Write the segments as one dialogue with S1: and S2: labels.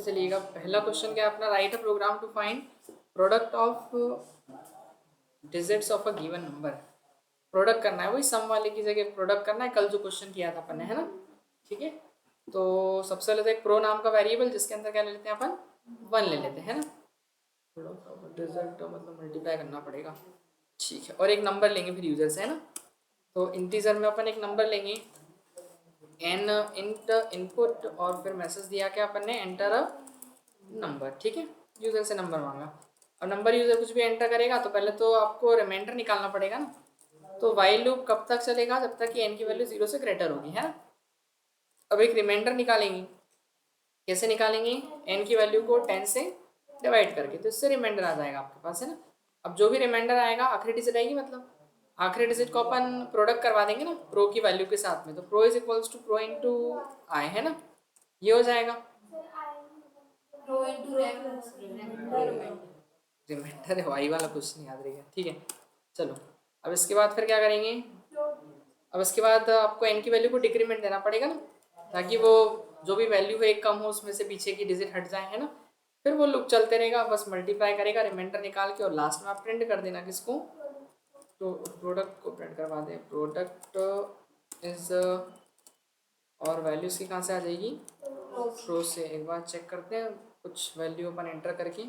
S1: से चलिएगा। पहला क्वेश्चन क्या है अपना, write a program to find product of digits of a given number. Product करना है, वही सम वाले की जगह प्रोडक्ट करना है, कल जो क्वेश्चन किया था अपन ने, है ना। ठीक है, तो सबसे पहले तो एक प्रो नाम का वेरिएबल जिसके अंदर क्या ले लेते हैं अपन, 1 ले लेते हैं ना। डिजिट मतलब मल्टीप्लाई करना पड़ेगा, ठीक है। और एक नंबर लेंगे फिर यूजर से, है ना। तो इंटीजर में अपन एक नंबर लेंगे एन इंट इनपुट और फिर मैसेज दिया क्या अपन ने, एंटर अ नंबर। ठीक है, यूजर से नंबर मांगा और नंबर यूजर कुछ भी एंटर करेगा तो पहले तो आपको रिमाइंडर निकालना पड़ेगा ना। तो वाइल लूप कब तक चलेगा, जब तक कि एन की वैल्यू 0 से ग्रेटर होगी, है ना। अब एक रिमाइंडर निकालेंगे, कैसे निकालेंगे, एन की वैल्यू को 10 से डिवाइड करके, तो इससे रिमाइंडर आ जाएगा आपके पास, है ना। अब जो भी रिमाइंडर आएगा आखिरी डिजिट आएगी, मतलब आखिरी डिजिट को अपन प्रोडक्ट करवा देंगे ना प्रो की वैल्यू के साथ में, तो pro is equals to pro into I, है ना। ये हो जाएगा रिमाइंडर है, वाई वाला क्वेश्चन याद रहेगा, ठीक है। चलो अब इसके बाद फिर क्या करेंगे, अब इसके बाद आपको एन की वैल्यू को डिक्रीमेंट देना पड़ेगा ना, ताकि वो जो भी वैल्यू है एक कम हो उसमें से पीछे की डिजिट हट जाए, है ना। फिर वो लूप चलते रहेगा, बस मल्टीप्लाई करेगा रिमाइंडर निकाल के, और लास्ट में आप प्रिंट कर देना किसको, तो प्रोडक्ट को प्रिंट करवा दें, प्रोडक्ट इज और वैल्यूज की कहाँ से आ जाएगी, प्रो से। एक बार चेक करते हैं, कुछ वैल्यू अपन एंटर करके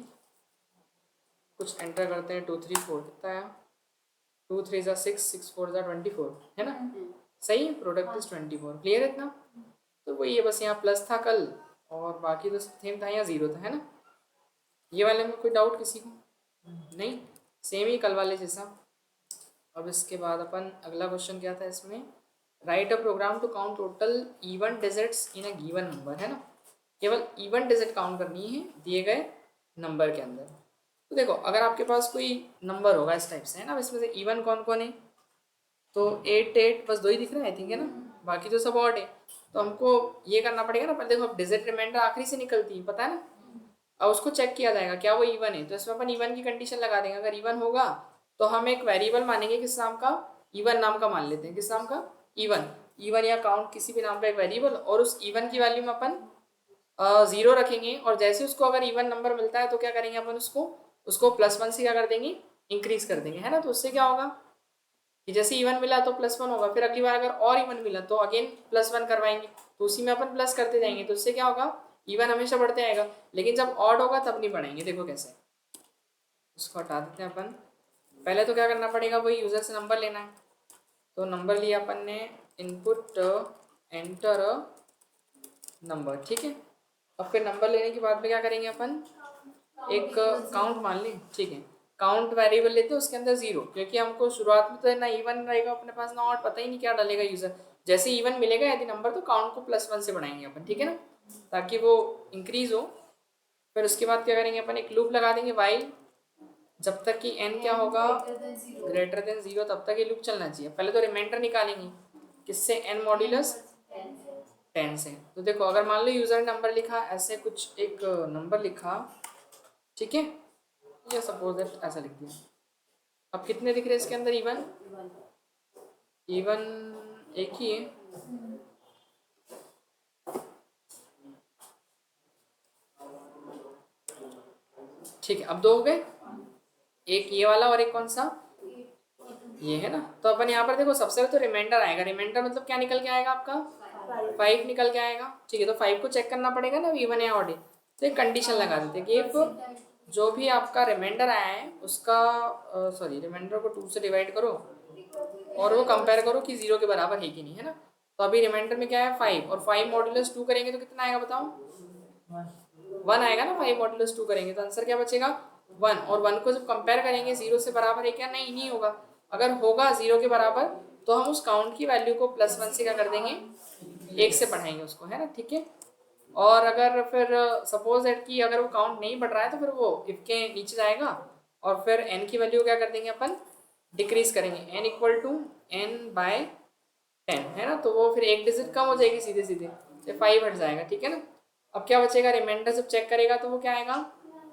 S1: कुछ एंटर करते हैं, 2 3 4 कितना है, 2 3 ज़ा 6 6 4 ज़ा 24, है ना। सही है, प्रोडक्ट इज 24, क्लियर है इतना। तो वही है, बस यहाँ प्लस था कल और बाकी तो सेम था, यहाँ 0 था, है ना। ये वाले में कोई डाउट किसी को नहीं, सेम ही कल वाले जैसा। अब इसके बाद अपन अगला क्वेश्चन क्या था इसमें, write a program to count total even digits in a given number, है ना। केवल इवन डिजिट काउंट करनी है दिए गए नंबर के अंदर। तो देखो अगर आपके पास कोई नंबर होगा इस टाइप से, है ना, इसमें से इवन कौन कौन है, तो 8 8 बस 2 ही दिख रहा है आई थिंक, है ना, बाकी तो सब ऑड है। तो हमको ये करना पड़ेगा ना, पहले देखो अब डिजिट रिमाइंडर आखिरी से निकलती है, पता है ना। अब उसको चेक किया जाएगा क्या वो इवन है, तो इसमें अपन इवन की कंडीशन लगा देंगे। अगर इवन होगा तो हम एक वेरिएबल मानेंगे, किस नाम का, इवन नाम का मान लेते हैं, किस नाम का, इवन। इवन या काउंट किसी भी नाम का एक वेरिएबल, और उस इवन की वैल्यू में अपन 0 रखेंगे, और जैसे उसको अगर इवन नंबर मिलता है तो क्या करेंगे अपन, उसको उसको +1 से क्या कर देंगे, इंक्रीज कर देंगे, है ना। तो उससे क्या होगा कि जैसे इवन मिला तो +1 होगा, फिर अगली बार अगर और इवन मिला तो अगेन +1 करवाएंगे, तो उसी में अपन प्लस करते जाएंगे, तो उससे क्या होगा, इवन हमेशा बढ़ते आएगा। लेकिन जब ऑड होगा तब नहीं बढ़ेंगे, देखो कैसे, उसको हटा देते हैं अपन। पहले तो क्या करना पड़ेगा, वही यूजर से नंबर लेना है, तो नंबर लिया अपन ने, इनपुट एंटर नंबर, ठीक है। अब फिर नंबर लेने के बाद में क्या करेंगे अपन, एक काउंट मान लें, ठीक है। काउंट वेरिएबल लेते हैं, उसके अंदर 0, क्योंकि हमको शुरुआत में तो ना इवन रहेगा अपने पास ना ऑड, पता ही नहीं क्या डालेगा यूजर। जैसे इवन मिलेगा यदि नंबर, तो काउंट को +1 से बढ़ाएंगे अपन, ठीक है ना, ताकि वो इंक्रीज हो। फिर उसके बाद क्या करेंगे अपन, एक लूप लगा देंगे वाइल, जब तक कि n क्या होगा, ग्रेटर देन 0, तब तक ये लूप चलना चाहिए। पहले तो रिमाइंडर निकालेंगे, किससे, n मॉड्यूलस 10 से। तो देखो अगर मान लो यूजर ने नंबर लिखा ऐसे, कुछ एक नंबर लिखा, ठीक है, ये सपोज दैट ऐसा लिख दिया। अब कितने दिख रहे हैं इसके अंदर, इवन, इवन एक ही है, ठीक है। अब 2 हो गए, एक ये वाला और एक कौन सा, ये, है ना। तो अपन यहाँ पर देखो सबसे पहले तो रिमाइंडर आएगा, रिमाइंडर मतलब क्या निकल के आएगा आपका, 5 निकल के आएगा, ठीक है। तो 5 को चेक करना पड़ेगा ना, इवन है ऑड है, तो एक कंडीशन लगा देते हैं कि जो भी आपका रिमाइंडर आया है उसका, सॉरी, रिमाइंडर को 2 से डिवाइड करो और वो कंपेयर करो कि 0 के बराबर है कि नहीं, है ना। तो अभी रिमाइंडर में क्या है, 5, और 5 मॉड्यूलस 2 करेंगे तो कितना आएगा बताओ, 1 आएगा ना। 5 मॉड्यूलस 2 करेंगे तो आंसर क्या बचेगा, 1। और 1 को जब कंपेयर करेंगे 0 से बराबर है क्या, नहीं, नहीं होगा। अगर होगा 0 के बराबर तो हम उस काउंट की वैल्यू को +1 से क्या कर देंगे, 1 से बढ़ाएंगे उसको, है ना, ठीक है। और अगर फिर सपोज दैट कि अगर वो काउंट नहीं बढ़ रहा है तो फिर वो इफ के नीचे जाएगा, और फिर n की वैल्यू क्या कर देंगे अपन, डिक्रीज करेंगे, n इक्वल टू n/10, है ना। तो वो फिर एक डिजिट कम हो जाएगी सीधे सीधे, तो 5 हट जाएगा, ठीक है ना। अब क्या बचेगा, रिमाइंडर जब चेक करेगा तो वो क्या आएगा,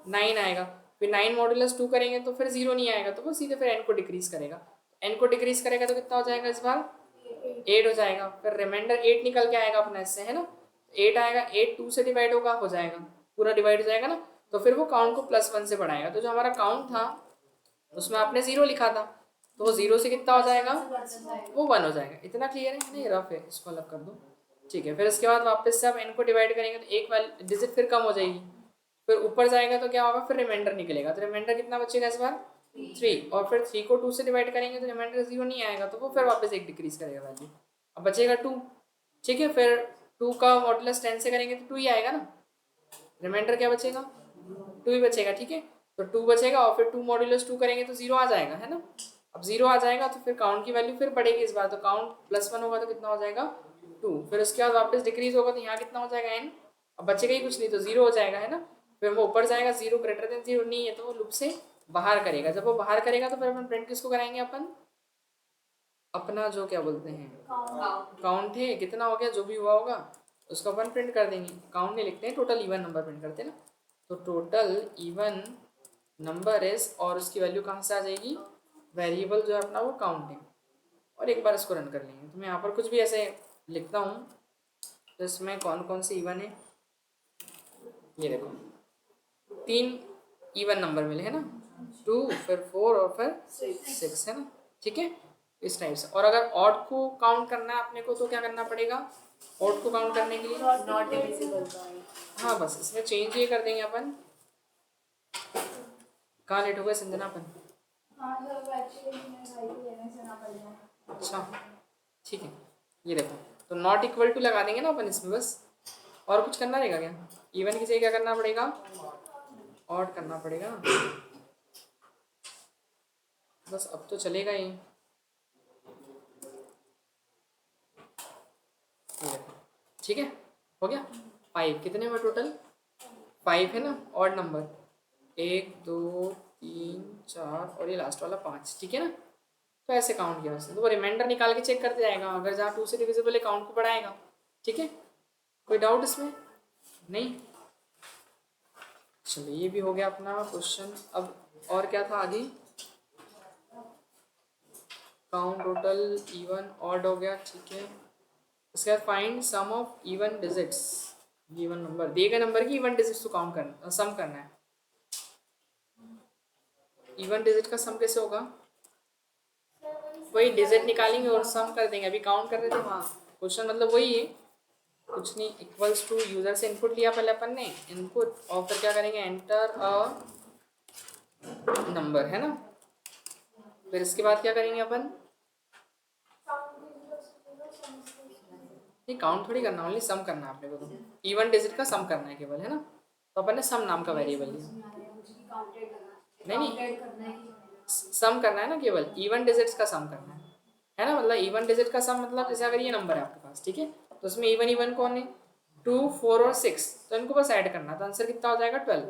S1: 9 आएगा। फिर 9 मॉड्यूलस 2 करेंगे तो फिर 0 नहीं आएगा, तो वो सीधे फिर n को डिक्रीज करेगा, n को डिक्रीज करेगा तो कितना हो जाएगा इस बार, 8 हो जाएगा। फिर रिमाइंडर 8 निकल के आएगा अपना इससे, है ना, 8 आएगा, 8 2 से डिवाइड होगा, हो जाएगा, पूरा डिवाइड हो जाएगा ना, तो फिर वो काउंट को +1 से बढ़ाएगा। तो जो हमारा काउंट था उसमें आपने 0 लिखा था, तो वो 0 से कितना हो जाएगा, वो 1 हो जाएगा। इतना क्लियर है? नहीं रफ है, इसको अलग कर दो। ठीक है, फिर इसके बाद वापस से आप n को डिवाइड करेंगे तो एक डिजिट फिर कम हो जाएगी, फिर ऊपर जाएगा तो क्या होगा, फिर रिमाइंडर निकलेगा। तो रिमाइंडर कितना बचेगा इस बार, 3, और फिर 3 को 2 से डिवाइड करेंगे तो रिमाइंडर 0 नहीं आएगा, तो वो फिर वापस एक डिक्रीज करेगा वैल्यू, अब बचेगा 2। ठीक है, फिर 2 का मॉडुलस 10 से करेंगे तो 2 ही आएगा ना, रिमाइंडर क्या बचेगा, 2 ही बचेगा। ठीक है, तो 2 बचेगा और फिर 2 मॉड्यूलस 2 करेंगे तो 0 आ जाएगा, है ना। अब 0 आ जाएगा तो फिर काउंट की वैल्यू फिर बढ़ेगी इस बार, तो काउंट +1 होगा तो कितना हो जाएगा, 2। फिर उसके बाद वापस डिक्रीज होगा तो यहाँ कितना हो जाएगा n, अब बचेगा ही कुछ नहीं तो 0 हो जाएगा, है ना। फिर वो ऊपर जाएगा, 0 ग्रेटर देन 0 नहीं है तो वो लूप से बाहर करेगा। जब वो बाहर करेगा तो फिर अपन प्रिंट किसको कराएंगे, अपन अपना जो क्या बोलते हैं काउंट है, कितना हो गया जो भी हुआ होगा उसको अपन प्रिंट कर देंगे। काउंट नहीं लिखते हैं, टोटल इवन नंबर प्रिंट करते हैं ना, तो टोटल इवन नंबर इज, और उसकी वैल्यू कहाँ से आ जाएगी, वेरिएबल जो है अपना वो काउंट है। और एक बार इसको रन कर लेंगे, तो मैं यहाँ पर कुछ भी ऐसे लिखता हूँ तो इसमें कौन कौन से इवन है, ये देखो 3 इवन नंबर मिले है ना, 2 फिर 4 और फिर 6 है ना। ठीक है, इस टाइप से। और अगर ऑड को काउंट करना है अपने को तो क्या करना पड़ेगा, ऑड को काउंट करने के लिए
S2: नॉट डिविजिबल का है।
S1: हाँ बस इसमें चेंज ये कर देंगे अपन। कहाँ लेट हो गए संजना अपन, अच्छा ठीक है, ये देखो तो नॉट इक्वल टू लगा देंगे ना अपन इसमें बस, और कुछ करना रहेगा क्या, इवन की जगह क्या करना पड़ेगा, ऑड करना पड़ेगा बस, अब तो चलेगा ही। ठीक है, हो गया। 5 कितने हुए टोटल, 5 है ना, ऑड नंबर 1 2 3 4 और ये लास्ट वाला 5, ठीक है ना। तो ऐसे काउंट किया उसने, तो वो रिमाइंडर निकाल के चेक करते जाएगा, अगर जहाँ 2 से डिविजिबल है काउंट को बढ़ाएगा। ठीक है, कोई डाउट इसमें नहीं। चलो ये भी हो गया अपना क्वेश्चन। अब और क्या था आगे, काउंट टोटल इवन ऑड हो गया, ठीक है। इसके बाद find sum of even digits, even number दिए गए नंबर की इवन डिजिट्स को काउंट करना, सम करना है। इवन डिजिट का सम कैसे होगा, वही डिजिट निकालेंगे और सम कर देंगे। अभी काउंट कर रहे थे वहाँ, क्वेश्चन मतलब वही है, कुछ नहीं। इक्वल्स टू यूजर से इनपुट लिया पहले अपन ने, इनपुट और फिर क्या करेंगे, एंटर अ नंबर, है ना। फिर इसके बाद क्या करेंगे अपन, ये काउंट थोड़ी करना, ओनली सम करना है अपने को, तो इवन डिजिट का सम करना है केवल, है ना। तो अपन ने सम नाम का वेरिएबल लिया, नहीं सम करना है ना, केवल इवन डिजिट्स का सम करना है ना। मतलब इवन डिजिट का सम मतलब जैसे अगर ये नंबर है आपके पास, ठीक है, तो उसमें इवन इवन कौन है, 2 4 और 6, तो इनको बस ऐड करना, तो आंसर कितना हो जाएगा 12,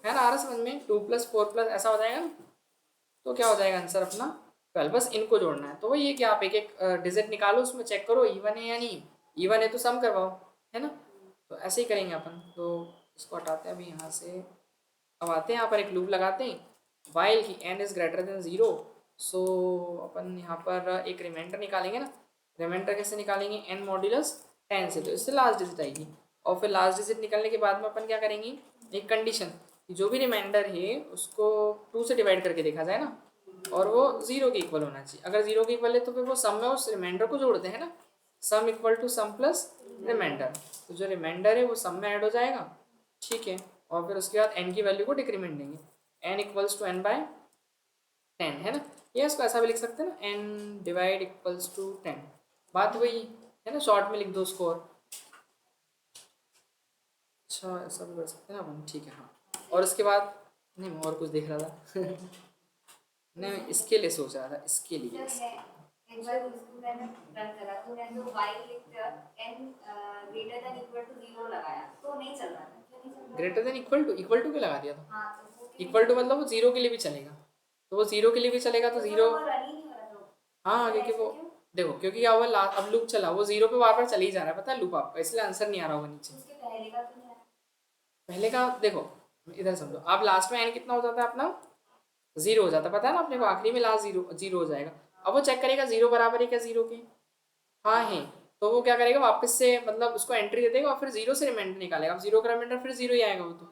S1: है ना। आ रहा समझ में, 2 + 4 + ऐसा हो जाएगा ना, तो क्या हो जाएगा आंसर अपना 12, बस इनको जोड़ना है। तो वही है कि आप एक एक डिजिट निकालो, उसमें चेक करो इवन है या नहीं, इवन है तो सम करवाओ, है ना। तो ऐसे ही करेंगे अपन। तो इसको हटाते हैं अभी यहाँ से, अब आते हैं यहाँ पर एक लूप लगाते हैं, वाइल की n इज ग्रेटर देन 0। सो अपन यहाँ पर एक रिमाइंडर निकालेंगे ना, रिमाइंडर कैसे निकालेंगे, n मॉड्यूलस 10 से, तो इससे लास्ट डिजिट आएगी। और फिर लास्ट डिजिट निकलने के बाद में अपन क्या करेंगे, एक कंडीशन, जो भी रिमाइंडर है उसको 2 से डिवाइड करके देखा जाए ना, और वो 0 के इक्वल होना चाहिए। अगर 0 के इक्वल है तो फिर वो सम में उस रिमाइंडर को जोड़ते हैं ना, sum equal to sum plus remainder, तो जो रिमाइंडर है वो सम में ऐड हो जाएगा, ठीक है। और फिर उसके बाद n की वैल्यू को डिक्रीमेंट देंगे, n इक्वल्स टू n/10, है ना। ये इसको ऐसा भी लिख सकते हैं ना, n डिवाइड इक्वल्स टू 10, बात वही है ना, शॉर्ट में लिख दो उसको। और अच्छा ऐसा भी कर सकते हैं ना अपन, ठीक है हाँ। और उसके बाद नहीं, मैं और कुछ देख रहा था नहीं, इसके लिए सोच रहा था, इसके लिए
S2: एक बार उसको मैंने रन करा तो मैंने जो while लिखकर n greater than equal to 0 लगाया तो नहीं चल रहा था, क्यों नहीं चल रहा,
S1: ग्रेटर देन इक्वल टू के लगा दिया था।
S2: हाँ तो
S1: इक्वल टू मतलब वो 0 के लिए भी चलेगा, तो वो 0 के लिए भी चलेगा तो 0,
S2: रन ही नहीं हो रहा था।
S1: हाँ क्योंकि वो देखो, क्योंकि क्या हुआ, अब लूप चला, वो 0 पे बार बार चल ही जा रहा है, पता है लूप आपका, इसलिए आंसर नहीं आ रहा होगा नीचे।
S2: उसके पहले का तो नहीं आया,
S1: पहले का देखो, इधर समझो, आप लास्ट में n कितना हो जाता है अपना, 0 हो जाता है, पता है ना अपने को, आखिरी में लास्ट 0 हो जाएगा। अब वो चेक करेगा 0 बराबर है क्या 0 के, हाँ है, तो वो क्या करेगा, वापस से मतलब उसको एंट्री दे देगा और फिर जीरो से रिमाइंडर निकालेगा। अब जीरो का रिमाइंडर फिर जीरो ही आएगा वो तो,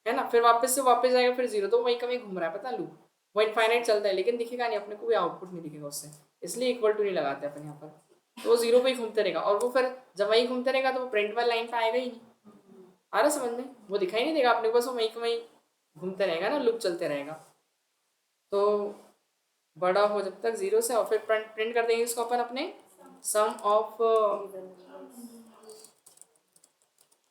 S1: है ना। फिर वापस से वापस आएगा फिर जीरो, तो वही का वही घूम रहा है, पता लूप वो इनफाइनाइट चलता है, लेकिन दिखेगा नहीं अपने को, भी आउटपुट नहीं दिखेगा उससे, इसलिए इक्वल टू नहीं लगाते अपन यहाँ पर। तो वो जीरो पे ही घूमते रहेगा, और वो फिर जब वही घूमते रहेगा तो वो प्रिंट वाली लाइन पे आएगा ही नहीं। आ रहा समझ में, वो दिखाई नहीं देगा अपने को, बस वो वहीं का वहीं घूमते रहेगा ना, लूप चलते रहेगा। तो बड़ा हो जब तक जीरो से, और फिर प्रिंट कर देंगे इसको अपन अपने सम ऑफ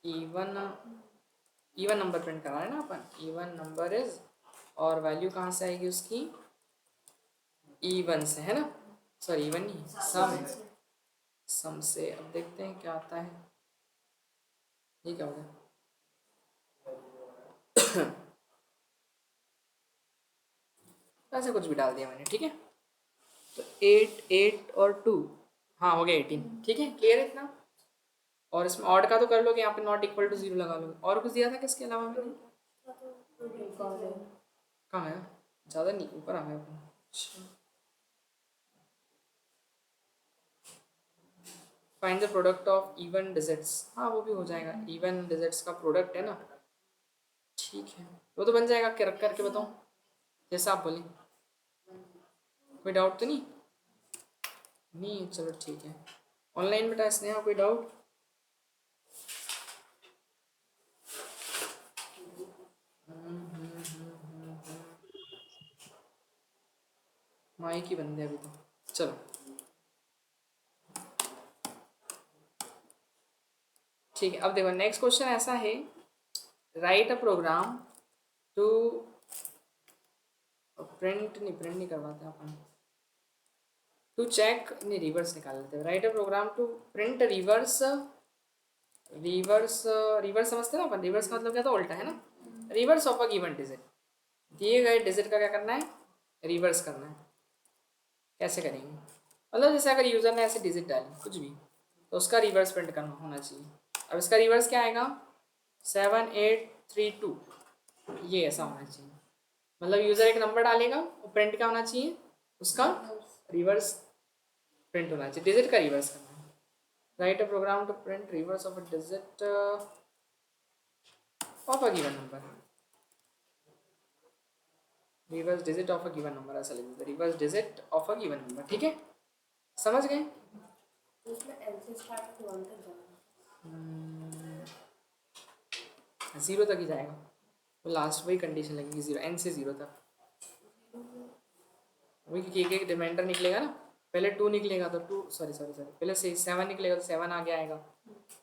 S1: इवन नंबर प्रिंट करा है ना अपन, इवन नंबर इज, और वैल्यू कहाँ से आएगी उसकी, इवन से, है ना, सॉरी इवन नहीं, सम है, सम से। अब देखते हैं क्या आता है, ये क्या होगा। ऐसे कुछ भी डाल दिया मैंने, ठीक है। तो 8 और 2, हाँ हो गया 18, ठीक है, क्लियर है इतना। और इसमें ऑड का तो कर लोगे, यहाँ पे नॉट इक्वल टू जीरो लगा लोगे। और कुछ दिया था किसके अलावा मैंने, कहाँ है, ज़्यादा नहीं, ऊपर आ गया। Find the product of even digits, हाँ वो भी हो जाएगा, इवन डिजिट्स का प्रोडक्ट है ना, ठीक है, वो तो बन जाएगा। क्या रख करके बताऊँ, जैसा आप बोलें, कोई डाउट तो नहीं, नहीं चलो ठीक है। ऑनलाइन बेटा स्नेहा कोई डाउट, माइक ही बंद है अभी तो, चलो ठीक है। अब देखो नेक्स्ट क्वेश्चन ऐसा है, write a program to print नहीं करवाते अपन, टू चेक नहीं, रिवर्स निकाल लेते हैं। Write a program to print reverse, reverse समझते हैं ना अपन, रिवर्स का मतलब क्या था, उल्टा, है ना। Reverse of a given digit, दिए गए डिजिट का क्या करना है, रिवर्स करना है। कैसे करेंगे, मतलब जैसे अगर यूज़र ने ऐसे डिजिट डाली कुछ भी, तो उसका रिवर्स प्रिंट करना होना चाहिए। अब इसका रिवर्स क्या आएगा, 7832, ये ऐसा होना चाहिए। मतलब यूज़र एक नंबर डालेगा, वो प्रिंट क्या होना चाहिए, उसका रिवर्स प्रिंट होना चाहिए, डिजिट का रिवर्स करना है। Write a program to print reverse of a digit of a given number, reverse digit of a given number, ऐसा लिख दीजिए, reverse digit of a given number, ठीक है, समझ गए। जीरो तक ही जाएगा, तो लास्ट वही कंडीशन लगेगी, जीरो, एन से जीरो तक, वही एक एक रिमाइंडर निकलेगा ना, पहले 2 निकलेगा तो 2, सॉरी पहले से 7 निकलेगा तो 7 आगे आएगा,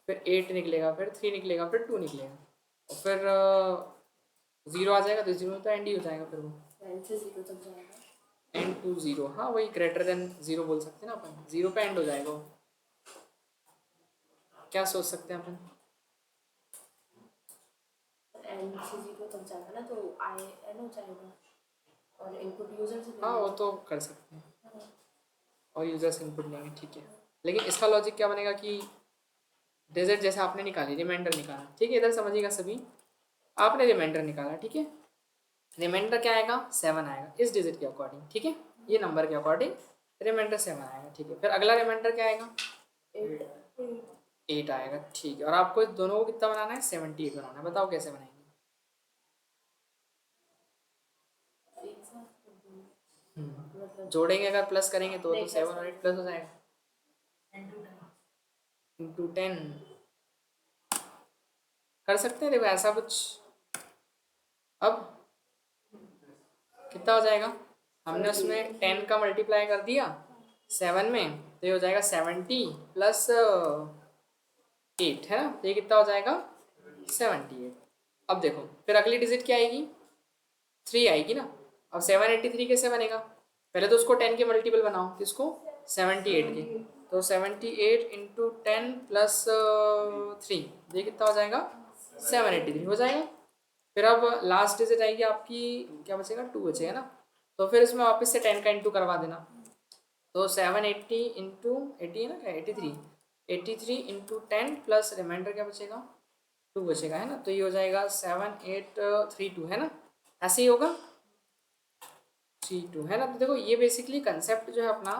S1: फिर 8 निकलेगा, फिर 3 निकलेगा, फिर 2 निकलेगा, और फिर 0 आ जाएगा तो 0 तो एंड ही हो जाएगा, फिर वो
S2: एन से जीरो तक जाएगा,
S1: एंड टू जीरो, हाँ वही ग्रेटर देन जीरो बोल सकते हैं ना अपन, जीरो पे एंड हो जाएगा वो। क्या सोच सकते हैं अपन,
S2: एन से जीरो तक जाएगा ना, तो आई एन हो जाएगा, और इनपुट यूजर से
S1: हाँ वो तो कर सकते हैं, और यूजर से इनपुट लेंगे, ठीक है। लेकिन इसका लॉजिक क्या बनेगा कि डिजिट जैसे आपने निकाली, रिमाइंडर निकाला, ठीक है, इधर समझिएगा सभी, आपने रिमाइंडर निकाला, ठीक है, रिमाइंडर क्या आएगा, 7 आएगा इस डिजिट के अकॉर्डिंग, ठीक है, ये नंबर के अकॉर्डिंग रिमाइंडर 7 आएगा, ठीक है। फिर अगला रिमाइंडर क्या आएगा, 8 आएगा, ठीक है। और आपको दोनों को कितना बनाना है, 78 बनाना है, बताओ कैसे बनाएंगे। जोड़ेंगे अगर प्लस करेंगे तो 7 और 8 प्लस हो जाएगा, इंटू 10 कर सकते हैं, देखो ऐसा कुछ। अब कितना हो जाएगा, हमने उसमें 10 का मल्टीप्लाई कर दिया 7 में, तो ये हो जाएगा 70 प्लस 8, है ना, तो ये कितना हो जाएगा 78। अब देखो फिर अगली डिजिट क्या आएगी, 3 आएगी ना। अब 783 कैसे बनेगा, पहले तो उसको 10 के मल्टीपल बनाओ, किसको, 78 के, तो 78 इंटू 10 प्लस 3, ये कितना हो जाएगा 783 हो जाएगा। फिर अब लास्ट डिजिट आएगी आपकी, क्या बचेगा, 2 बचेगा ना, तो फिर इसमें वापस से 10 का इंटू करवा देना, तो 780 इंटू 80 है ना, क्या 83 इंटू 10 प्लस रिमाइंडर क्या बचेगा, 2 बचेगा, है ना, तो ये हो जाएगा 7832, है ना, ऐसे ही होगा 32, है ना। तो देखो ये बेसिकली कंसेप्ट जो है अपना,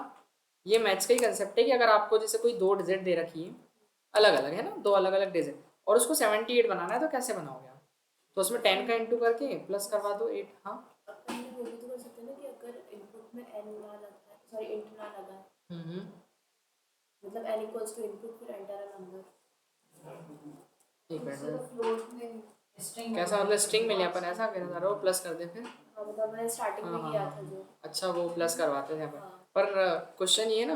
S1: ये मैथ्स का ही कंसेप्ट है कि अगर आपको जैसे कोई 2 डिजिट दे रखी है अलग अलग, है ना, 2 अलग अलग डिजिट, और उसको 78 बनाना है तो कैसे बनाओगे आप? तो उसमें 10 का इंटू करके प्लस करवा दो 8। हाँ
S3: अपन ये वो भी तो कर सकते हैं ना कि अगर इनपुट में n ना लगा है, सॉरी इंट ना लगा है, मतलब n इक्वल्स टू इनपुट फिर एंटर अ नंबर।
S1: एक मिनट
S2: तो फ्लोट में स्ट्रिंग
S1: कैसा, मतलब स्ट्रिंग मिली अपन ऐसा कहना चाह रहे हो, प्लस कर दे फिर?
S3: हाँ मतलब मैंने स्टार्टिंग में
S1: हाँ
S3: किया
S1: हाँ
S3: था जो।
S1: अच्छा, वो प्लस करवाते थे अपन।
S3: हाँ।
S1: पर क्वेश्चन ये ना,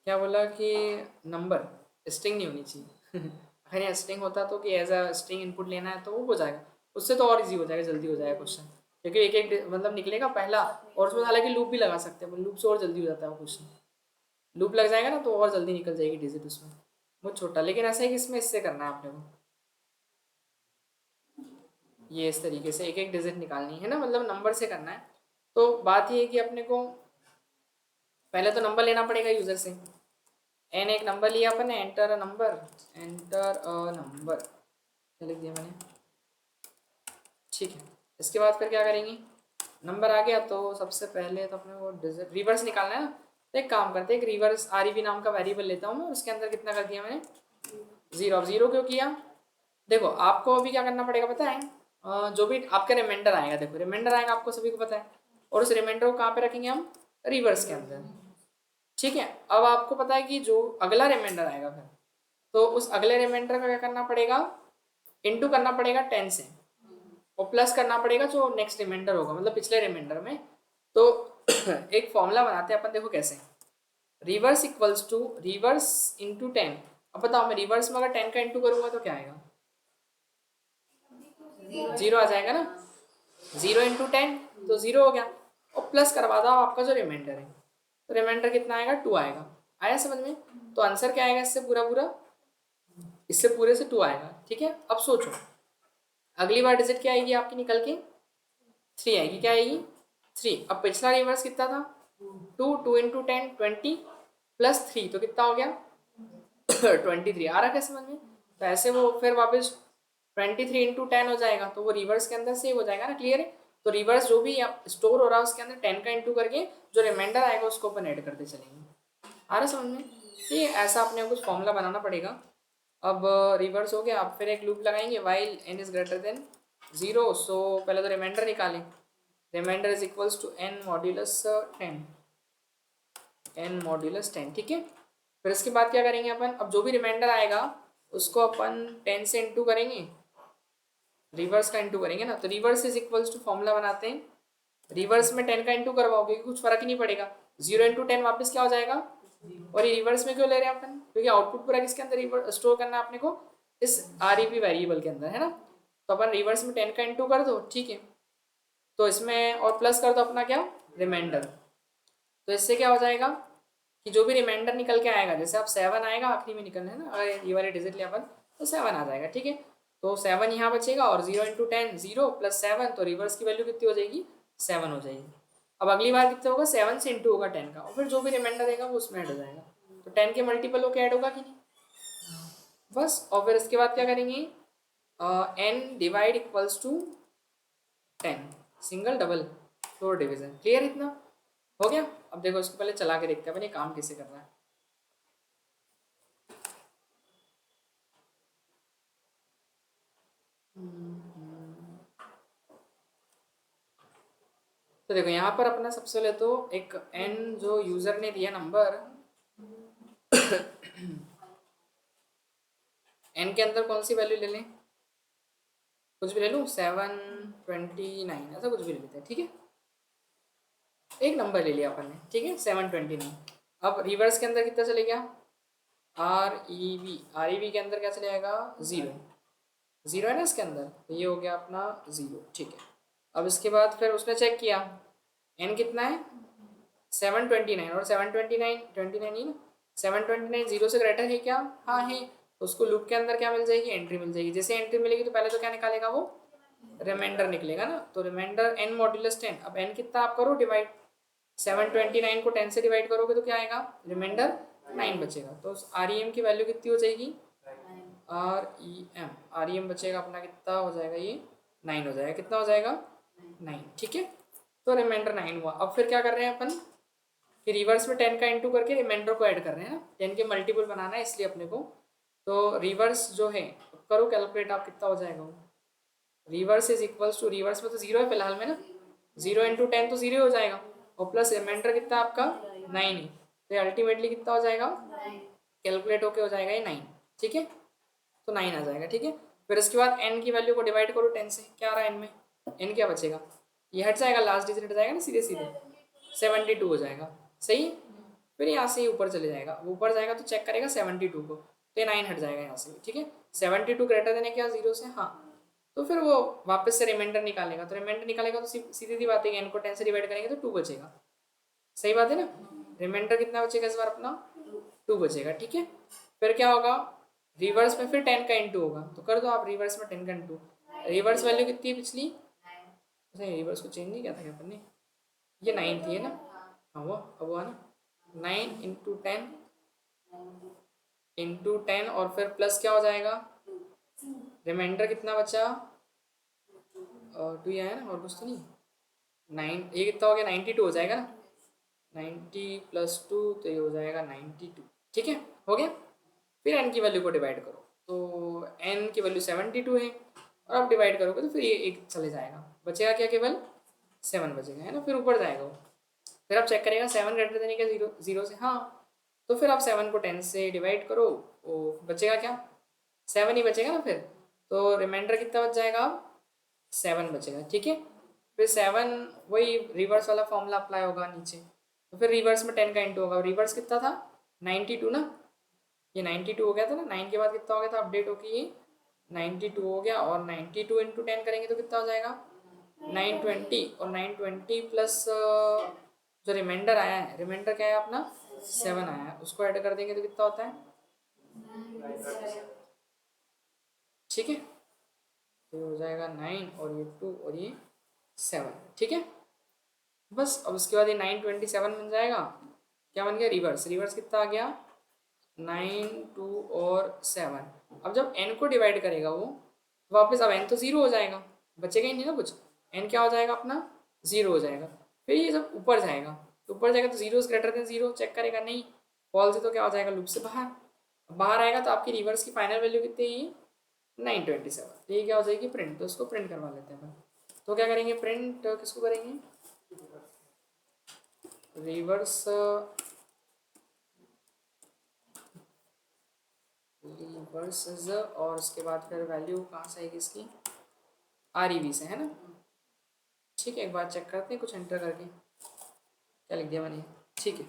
S1: क्या बोला कि नंबर स्ट्रिंग नहीं होनी चाहिए। अगर ये स्ट्रिंग होता तो कि एज अ स्ट्रिंग इनपुट लेना है तो वो हो जाएगा, उससे तो और इजी हो जाएगा, जल्दी हो जाएगा क्वेश्चन, क्योंकि एक एक मतलब निकलेगा पहला, और उसमें हालांकि लूप भी लगा सकते हैं, लूप से और जल्दी हो जाता है वो क्वेश्चन। लूप लग जाएगा ना तो और जल्दी निकल जाएगी डिजिट उसमें, बहुत छोटा। लेकिन ऐसा है कि इसमें इससे करना है आपने को, ये इस तरीके से एक एक डिजिट निकालनी है ना, मतलब नंबर से करना है। तो बात ये है कि अपने को पहले तो नंबर लेना पड़ेगा यूजर से। एन एक नंबर लिया अपन ने, enter a number, enter a number लिख दिया मैंने, ठीक है। इसके बाद फिर क्या करेंगे, नंबर आ गया तो सबसे पहले तो अपने को डिजिट रिवर्स निकालना है ना। तो एक काम करते हैं, एक रिवर्स आरईवी नाम का वेरिएबल लेता हूँ मैं, उसके अंदर कितना कर दिया मैंने 0। अब 0 क्यों किया, देखो आपको अभी क्या करना पड़ेगा पता है, जो भी आपका रिमाइंडर आएगा, देखो रिमाइंडर आएगा आपको सभी को पता है, और उस रिमाइंडर को कहाँ पे रखेंगे हम, रिवर्स के अंदर, ठीक है। अब आपको पता है कि जो अगला रिमाइंडर आएगा फिर, तो उस अगले रिमाइंडर का क्या करना पड़ेगा, इनटू करना पड़ेगा 10 से, और प्लस करना पड़ेगा जो नेक्स्ट रिमाइंडर होगा, मतलब पिछले रिमाइंडर में। तो एक फॉर्मूला बनाते हैं अपन, देखो कैसे, reverse equals to reverse into 10। अब बताओ मैं रिवर्स में अगर 10 का इंटू करूंगा तो क्या आएगा, 0 आ जाएगा ना, 0 इंटू 10 तो 0 हो गया, और प्लस करवा दो आपका जो रिमाइंडर है, तो रिमाइंडर कितना आएगा 2 आएगा। आया समझ में? तो आंसर क्या आएगा इससे पूरा पूरा, इससे पूरे से 2 आएगा, ठीक है। अब सोचो अगली बार डिजिट क्या आएगी आपकी निकल के, 3 आएगी, क्या आएगी 3। अब पिछला रिवर्स कितना था 2, 2 इंटू 10 20 प्लस 3 तो कितना हो गया 23। आ रहा है समझ में? तो ऐसे वो फिर वापस 23 इंटू 10 हो जाएगा, तो वो रिवर्स के अंदर सेव हो जाएगा ना, क्लियर है? तो रिवर्स जो भी स्टोर हो रहा है उसके अंदर 10 का इंटू करके जो रिमाइंडर आएगा उसको अपन ऐड करते चलेंगे। आ रहा समझ में? ठीक है, ऐसा अपने को कुछ फॉर्मूला बनाना पड़ेगा। अब रिवर्स हो गया, अब फिर एक लूप लगाएंगे while n is greater than 0। So पहले तो रिमाइंडर निकालें, remainder is equals to n modulus 10, n modulus 10, ठीक है। फिर इसके बाद क्या करेंगे अपन, अब जो भी रिमाइंडर आएगा उसको अपन 10 से इंटू करेंगे, रिवर्स का इंटू करेंगे ना, तो reverse is equals to formula बनाते हैं, रिवर्स में 10 का इंटू करवाओगे कुछ फर्क ही नहीं पड़ेगा, 0 इंटू 10 वापस क्या हो जाएगा। और ये रिवर्स में क्यों ले रहे हैं अपन, क्योंकि आउटपुट पूरा किसके अंदर स्टोर करना है अपने को, इस आरईपी वेरिएबल के अंदर, है ना। तो अपन रिवर्स में 10 का इंटू कर दो, ठीक है, तो इसमें और प्लस कर दो अपना क्या रिमाइंडर। तो इससे क्या हो जाएगा कि जो भी रिमाइंडर निकल के आएगा, जैसे अब 7 आएगा आखिरी में निकलना है ना, अगर ये वाले डिजिट लिया अपन तो 7 आ जाएगा, ठीक है। तो 7 यहाँ बचेगा, और 0 इंटू 10 0 प्लस 7, तो रिवर्स की वैल्यू कितनी हो जाएगी 7 हो जाएगी। अब अगली बार कितना होगा 7 से इंटू होगा 10 का, और फिर जो भी रिमाइंडर देगा वो उसमें ऐड हो जाएगा, तो 10 के मल्टीपल होकर ऐड होगा कि नहीं, बस। और फिर इसके बाद क्या करेंगे, n divide equals to 10, single double floor division, clear इतना हो गया। अब देखो इसको पहले चला के देखते हैं अपन ये काम कैसे कर रहा है। तो देखो यहाँ पर अपना सबसे पहले तो एक n जो यूजर ने दिया नंबर n के अंदर कौन सी वैल्यू ले लें, कुछ भी ले लूँ 729 ऐसा कुछ भी ले लेते हैं, ठीक है। एक नंबर ले लिया अपन ने, ठीक है 729। अब रिवर्स के अंदर कितना चले गया आर ई वी के अंदर क्या चले जाएगा 0, 0 है ना इसके अंदर, तो ये हो गया अपना 0, ठीक है। अब इसके बाद फिर उसने चेक किया n कितना है 729, और 729 ही ना, 729 0 से ग्रेटर है क्या, हाँ है, तो उसको लूप के अंदर क्या मिल जाएगी एंट्री मिल जाएगी। जैसे एंट्री मिलेगी तो पहले तो क्या निकालेगा वो रिमाइंडर निकलेगा ना, तो रिमाइंडर n मॉड्यूलस 10। अब n कितना आप करो डिवाइड, 729 को 10 से डिवाइड करोगे तो क्या आएगा रिमाइंडर 9 बचेगा, तो आर ई एम की वैल्यू कितनी हो जाएगी आर ई एम बचेगा अपना, कितना हो जाएगा ये 9 हो जाएगा, कितना हो जाएगा 9, ठीक है। तो रिमाइंडर 9 हुआ। अब फिर क्या कर रहे हैं अपन, कि रिवर्स में 10 का इंटू करके रिमाइंडर को ऐड कर रहे हैं ना, 10 के मल्टीपल बनाना है इसलिए अपने को। तो रिवर्स जो है करो कैलकुलेट आप, कितना हो जाएगा वो। Reverse is equals to, reverse में तो जीरो है फिलहाल में ना, 0 इंटू 10 तो 0 हो जाएगा, और प्लस रिमाइंडर कितना आपका 9 है, तो अल्टीमेटली कितना हो जाएगा, कैलकुलेट होके हो जाएगा ये 9। ठीक है, तो 9 आ जाएगा। ठीक है, फिर इसके बाद n की वैल्यू को डिवाइड करो 10 से, क्या आ रहा है n में, n क्या बचेगा, ये हट जाएगा, लास्ट डिजिट हट जाएगा ना सीधे सीधे, 72 हो जाएगा। सही, फिर यहाँ से ऊपर चले जाएगा, ऊपर जाएगा तो चेक करेगा 72 को, तो ये 9 हट जाएगा यहाँ से। ठीक है, 72 ग्रेटर देन है क्या 0 से, हाँ, तो फिर वो वापस से रिमाइंडर निकालेगा, तो रिमाइंडर निकालेगा तो सीधी सी बात है कि n को 10 से डिवाइड करेंगे तो 2 बचेगा। सही बात है ना, रिमाइंडर कितना बचेगा इस बार अपना, 2 बचेगा। ठीक है, फिर क्या होगा, रिवर्स में फिर 10 का इंटू होगा, तो कर दो आप रिवर्स में 10 का इंटू। रिवर्स वैल्यू कितनी है पिछली, रिवर्स को चेंज नहीं किया था क्या अपन ने, ये 9 थी है ना, हाँ वो अब हुआ ना, 9 इंटू 10 और फिर प्लस क्या हो जाएगा, रिमाइंडर कितना बचा, 2 ही आया ना, और कुछ तो नहीं, 9 ये कितना हो गया, 92 हो जाएगा ना, 90 + 2 तो ये हो जाएगा 92। ठीक है, हो गया। फिर n की वैल्यू को डिवाइड करो, तो n की वैल्यू 72 है, और आप डिवाइड करोगे तो फिर ये एक चले जाएगा, बचेगा क्या, केवल 7 बचेगा है ना, फिर ऊपर जाएगा वो। फिर आप चेक करेगा 7 ग्रेटर देन क्या 0 से, हाँ, तो फिर आप 7 को 10 से डिवाइड करो, वो बचेगा क्या, 7 ही बचेगा ना फिर, तो रिमाइंडर कितना बच जाएगा, 7 बचेगा। ठीक है, फिर 7 वही रिवर्स वाला फॉर्मूला अप्लाई होगा नीचे, तो फिर रिवर्स में 10 का इंटू होगा, रिवर्स कितना था 92 ना, ये 92 हो गया था ना, 9 के बाद कितना हो गया था अपडेट होके ये 92 हो गया, और 92 इंटू 10 करेंगे तो कितना हो जाएगा 920, और 920 प्लस जो रिमाइंडर आया है, रिमाइंडर क्या है अपना 7 आया है, उसको ऐड कर देंगे तो कितना होता है। ठीक है, तो हो जाएगा 9 और ये 2 और ये 7। ठीक है, बस अब उसके बाद ये 927 बन जाएगा, क्या बन गया रिवर्स, रिवर्स कितना आ गया 9, 2 और 7। अब जब n को डिवाइड करेगा वो वापस, अब n तो 0 हो जाएगा, बचेगा ही नहीं ना कुछ, n क्या हो जाएगा अपना 0 हो जाएगा। फिर ये जब ऊपर जाएगा तो 0 इज ग्रेटर देन 0, चेक करेगा नहीं, फॉल्स है तो क्या हो जाएगा लूप से बाहर, बाहर आएगा तो आपकी रिवर्स की फाइनल वैल्यू कितनी है 927, तो ये क्या हो जाएगी प्रिंट, तो उसको प्रिंट करवा लेते हैं। तो क्या करेंगे प्रिंट, किसको करेंगे, रिवर्स रिवर्स, और उसके बाद फिर वैल्यू कहाँ से आएगी इसकी, REV से है ना। ठीक है, एक बार चेक करते हैं कुछ एंटर करके, क्या लिख दिया मैंने, ठीक है,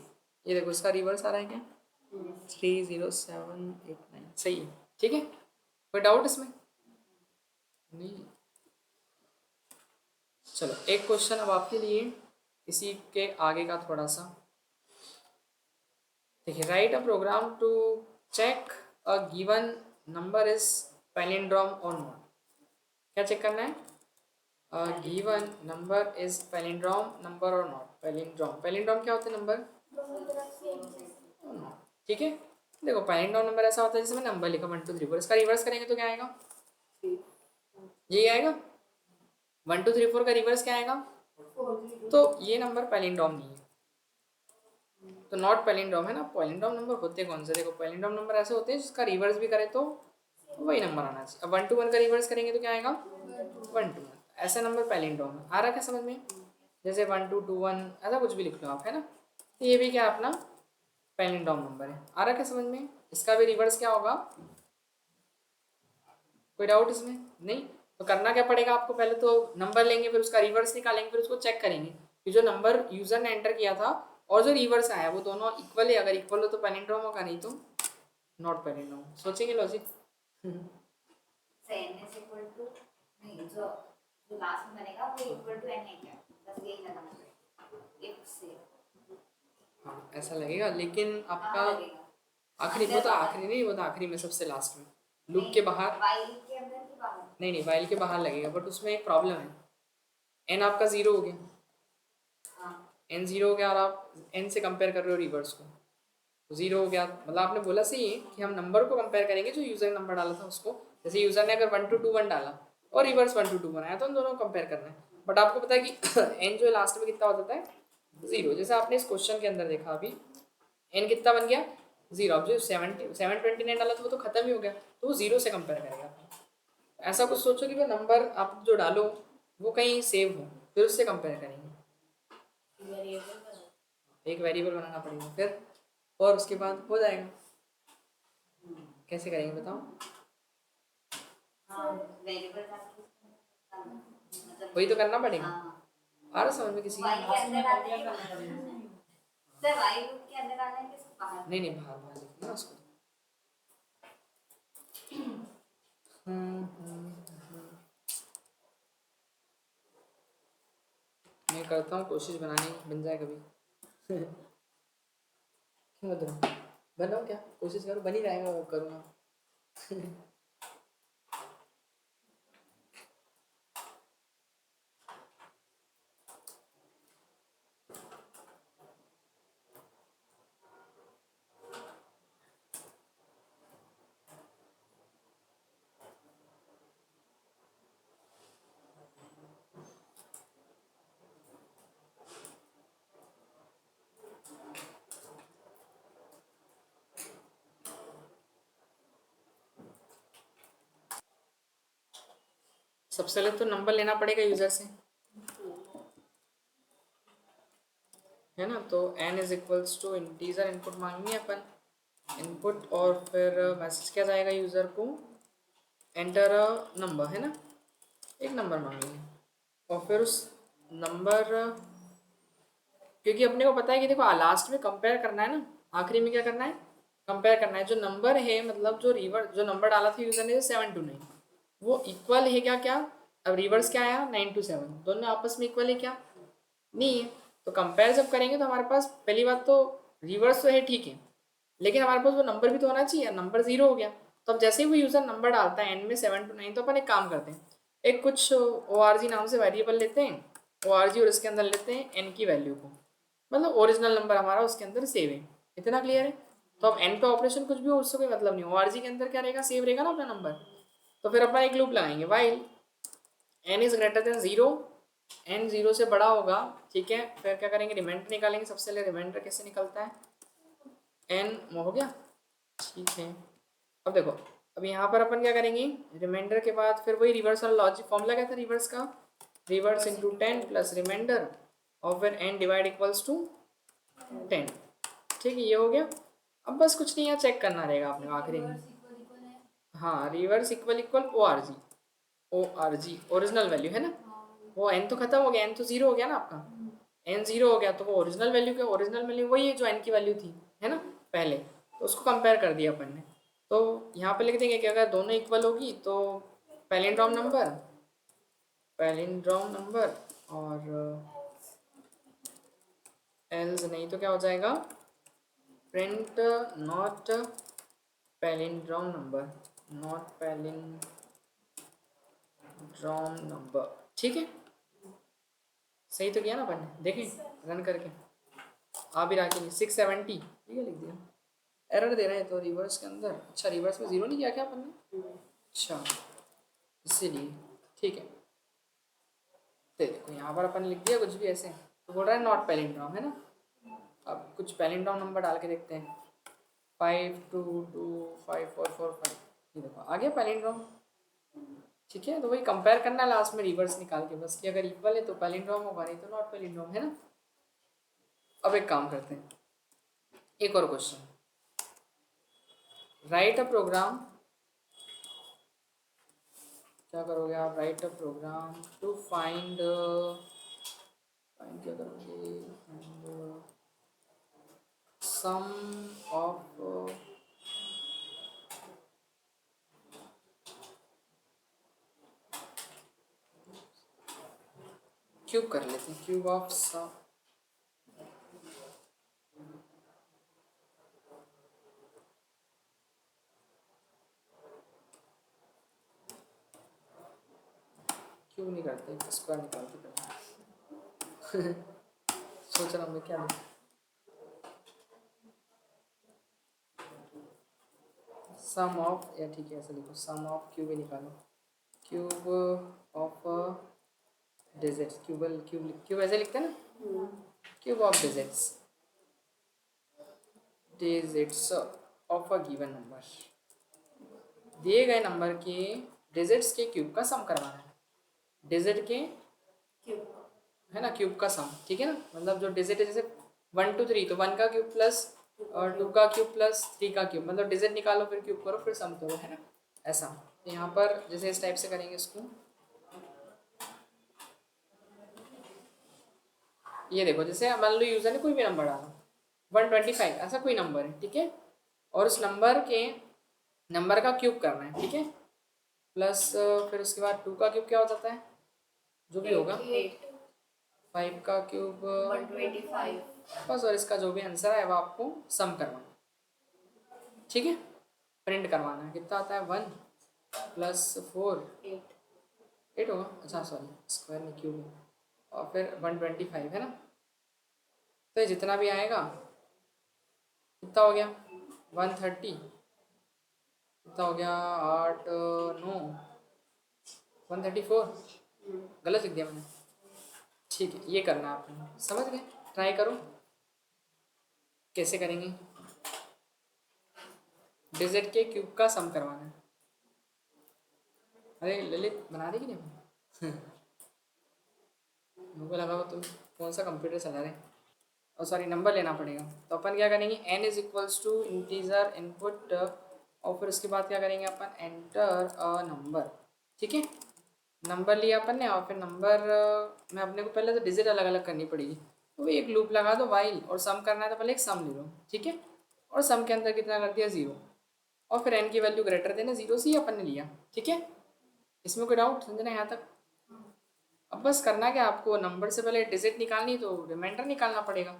S1: ये देखो इसका रिवर्स आ रहा है क्या 30789, सही है। ठीक है, कोई डाउट इसमें नहीं, चलो एक क्वेश्चन अब आपके लिए इसी के आगे का थोड़ा सा देखिए, write a program to check a given number is palindrome और नॉट। क्या चेक करना है, given number is palindrome number और नॉट, पैलिंड्रोम, पैलिंड्रोम क्या होता है नंबर, ठीक है। देखो पैलिंड्रोम नंबर ऐसा होता है जिसमें नंबर लिखा 1 2 3 4, इसका रिवर्स करेंगे तो क्या आएगा, यही आएगा 1 2 3 4 का रिवर्स क्या आएगा, तो ये नंबर पैलिंड्रोम नहीं है, तो नॉट पैलिंड्रोम है ना। पैलिंड्रोम नंबर होते कौन से, देखो पैलिंड्रोम नंबर ऐसे होते हैं जिसका रिवर्स भी करे तो वही नंबर आना चाहिए। अब 1 to 1 का रिवर्स करेंगे तो क्या आएगा 1 to 1, ऐसा नंबर पैलिंड्रोम है। आ रहा क्या समझ में, जैसे 1 2 2 1 ऐसा कुछ भी लिख लो आप है ना, तो ये भी क्या अपना पैलिंड्रोम नंबर है। आ रहा क्या समझ में, इसका भी रिवर्स क्या होगा, कोई डाउट इसमें नहीं। तो करना क्या पड़ेगा आपको, पहले तो नंबर लेंगे, फिर उसका रिवर्स निकालेंगे, फिर उसको चेक करेंगे कि जो नंबर यूजर ने एंटर किया था और जो रिवर्स आया वो दोनों इक्वल है, अगर इक्वल हो तो पैलिंड्रोम होगा, नहीं तो नॉट पैलिंड्रोम। सोचेंगे लॉजिक,
S2: नहीं, जो लास्ट में बनेगा वो इक्वल टू n है क्या, बस यही लगाना पड़ेगा इफ से,
S1: हाँ ऐसा लगेगा, लेकिन आपका
S2: लगेगा
S1: आखिरी, वो तो आखिरी नहीं, वो तो आखिरी में सबसे लास्ट में लूप के बाहर,
S2: वाइल के अंदर की बाहर,
S1: नहीं वाइल के बाहर लगेगा, बट उसमें एक प्रॉब्लम है, n आपका 0 हो गया, n 0 हो गया और आप n से कंपेयर कर रहे हो रिवर्स को, तो 0 हो गया, मतलब आपने बोला सही है कि हम नंबर को कंपेयर करेंगे जो यूजर नंबर डाला था उसको, जैसे यूजर ने अगर 1 2 2 1 डाला और रिवर्स 1 2 2 1 आया तो उन दोनों को कंपेयर करना है। बट आपको पता है कि n जो है लास्ट में कितना हो जाता है 0, जैसे आपने इस क्वेश्चन के अंदर देखा अभी n कितना बन गया 0। अब जो 729 डाला था वो तो खत्म ही हो गया, तो वो 0 से कंपेयर करेगा। ऐसा कुछ सोचो कि वो नंबर आप जो डालो वो कहीं सेव हो, फिर उससे कंपेयर करेंगे। एक वेरिएबल बनाना पड़ेगा फिर, और उसके बाद हो जाएगा। कैसे करेंगे बताओ? वही तो करना पड़ेगा। आ रहा समझ में किसी?
S2: वाई के अंदर डालने के सर वाई लूप के अंदर डालने के बाहर
S1: नहीं नहीं, बाहर बाहर लिखना ना उसको। मैं करता हूँ कोशिश बनाने की, बन जाए कभी। क्यों मतलब बनाओ, क्या कोशिश करो, बन ही जाएगा, वो करूँगा। सबसे पहले तो नंबर लेना पड़ेगा यूजर से, है ना। तो n is equals to integer input मांगेंगे अपन, इनपुट, और फिर मैसेज क्या जाएगा यूजर को, एंटर अ नंबर, है ना। एक नंबर मांगेंगे और फिर उस नंबर, क्योंकि अपने को पता है कि देखो लास्ट में कंपेयर करना है ना, आखिरी में क्या करना है, कंपेयर करना है। जो नंबर है मतलब जो नंबर डाला था यूजर ने 729, वो इक्वल है क्या क्या, अब रिवर्स क्या आया 927, दोनों आपस में इक्वल है क्या, नहीं है। तो कंपेयर जब करेंगे तो हमारे पास पहली बात तो रिवर्स तो है ठीक है, लेकिन हमारे पास वो नंबर भी तो होना चाहिए, नंबर 0 हो गया। तो अब जैसे ही वो यूज़र नंबर डालता है एन में 729, तो अपन एक काम करते हैं, एक कुछ ORG नाम से वेरिएबल लेते हैं, ORG, और इसके अंदर लेते हैं एन की वैल्यू को, मतलब ओरिजिनल नंबर हमारा उसके अंदर सेव है। इतना क्लियर है? तो अब एन पे ऑपरेशन कुछ भी हो उससे कोई मतलब नहीं, ORG के अंदर क्या रहेगा, सेव रहेगा ना अपना नंबर। तो फिर अपन एक लूप लगाएंगे, while n is greater than 0, n 0 से बड़ा होगा, ठीक है। फिर क्या करेंगे, रिमाइंडर निकालेंगे। सबसे पहले रिमाइंडर कैसे निकलता है, n हो गया, ठीक है। अब देखो, अब यहाँ पर अपन क्या करेंगे, रिमाइंडर के बाद फिर वही रिवर्स वाला लॉजिक, फॉर्मूला क्या था रिवर्स का, रिवर्स इंटू 10 प्लस रिमाइंडर, और फिर n डिवाइड इक्वल्स टू 10, ठीक है। ये हो गया। अब बस कुछ नहीं, यहाँ चेक करना रहेगा आपने आखिरी में। हाँ, reverse equal equal ORG original value, है ना। वो n तो खत्म हो गया, n तो 0 हो गया ना आपका, n 0 हो गया, तो वो ओरिजिनल वैल्यू क्या, ओरिजिनल वैल्यू वही है जो n की वैल्यू थी, है ना पहले। तो उसको कंपेयर कर दिया अपन ने। तो यहाँ पे लिख देंगे कि अगर दोनों इक्वल होगी तो पैलिंड्रोम नंबर, और एल्स नहीं तो क्या हो जाएगा, print not palindrome number, not palindrome number, ठीक है। सही तो किया ना अपन ने, देखें रन करके आ भी रहा कि 670, ठीक है, लिख दिया। एरर दे रहे हैं तो रिवर्स के अंदर, अच्छा रिवर्स में 0 नहीं किया क्या अपन ने, अच्छा इसीलिए, ठीक है। तो देखो यहाँ पर अपन लिख दिया कुछ भी ऐसे, तो बोल रहा है नॉट पैलिंड्रोम, है ना। अब कुछ पैलिंड्रोम नंबर डाल के देखते हैं, 522545, ये देखो आ गया पैलिंड्रोम, ठीक है। तो वही कंपेयर करना लास्ट में रिवर्स निकाल के बस, कि अगर इक्वल है तो पैलिंड्रोम होगा, नहीं तो नॉट पैलिंड्रोम, है ना। अब एक काम करते हैं, एक और क्वेश्चन, राइट अ प्रोग्राम, क्या करोगे आप, write a program to find क्या करोगे, सम ऑफ क्यूब कर लेते हैं, क्यूब ऑफ सम, क्यूब नहीं करते, स्क्वायर निकालते पहले। सोच रहा हूँ मैं क्या लिखूं, सम ऑफ, या ठीक है ऐसे लिखो, सम ऑफ क्यूब ही निकालो, क्यूब ऑफ डिजिट, क्यूब ऐसे लिखते हैं ना, cube of digits of a given number, दिए गए नंबर के डिजिट्स के क्यूब का सम करवाना है। डिजिट के
S3: क्यूब
S1: है ना, क्यूब का सम, ठीक है ना, मतलब जो डिजिट है जैसे 1 2 3 तो 1 का क्यूब प्लस और 2 का क्यूब प्लस 3 का क्यूब, मतलब डिजिट निकालो फिर क्यूब करो फिर सम करो, है ना, ऐसा। तो यहाँ पर जैसे इस टाइप से करेंगे इसको, ये देखो जैसे मान लो यूजर ने कोई भी नंबर डाला 125 ऐसा कोई नंबर है, ठीक है, और उस नंबर का क्यूब करना है, ठीक है, प्लस फिर उसके बाद 2 का क्यूब क्या हो जाता है, जो भी होगा, 5 का क्यूब
S3: 125
S1: बस, और इसका जो भी आंसर है वो आपको सम करवाना है, ठीक है, प्रिंट करवाना है। कितना आता है 1 प्लस 4 8 होगा, अच्छा सॉरी स्क्वायर में क्यूब है, और फिर 125 है ना, तो ये जितना भी आएगा कितना हो गया 130, कितना हो गया 8 9 134, गलत लिख दिया मैंने, ठीक है, ये करना है आपने, समझ गए, ट्राई करो कैसे करेंगे, डिजिट के क्यूब का सम करवाना है। अरे ललित बना देगी नहीं मुझको लगा वो तुम कौन सा कंप्यूटर चला रहे, और सॉरी नंबर लेना पड़ेगा, तो अपन क्या करेंगे n is equals to integer input, और फिर उसके बाद क्या करेंगे अपन एंटर अ नंबर, ठीक है, नंबर लिया अपन ने, और फिर नंबर में अपने को पहले तो डिजिट अलग अलग करनी पड़ेगी, तो एक लूप लगा दो वाइल, और सम करना है तो पहले एक सम ले लो, ठीक है, और सम के अंदर कितना कर दिया 0, और फिर n की वैल्यू ग्रेटर देना 0 से ही अपन ने लिया, ठीक है, इसमें कोई डाउट समझना यहाँ तक। अब बस करना क्या आपको, नंबर से पहले डिजिट निकालनी तो रिमाइंडर निकालना पड़ेगा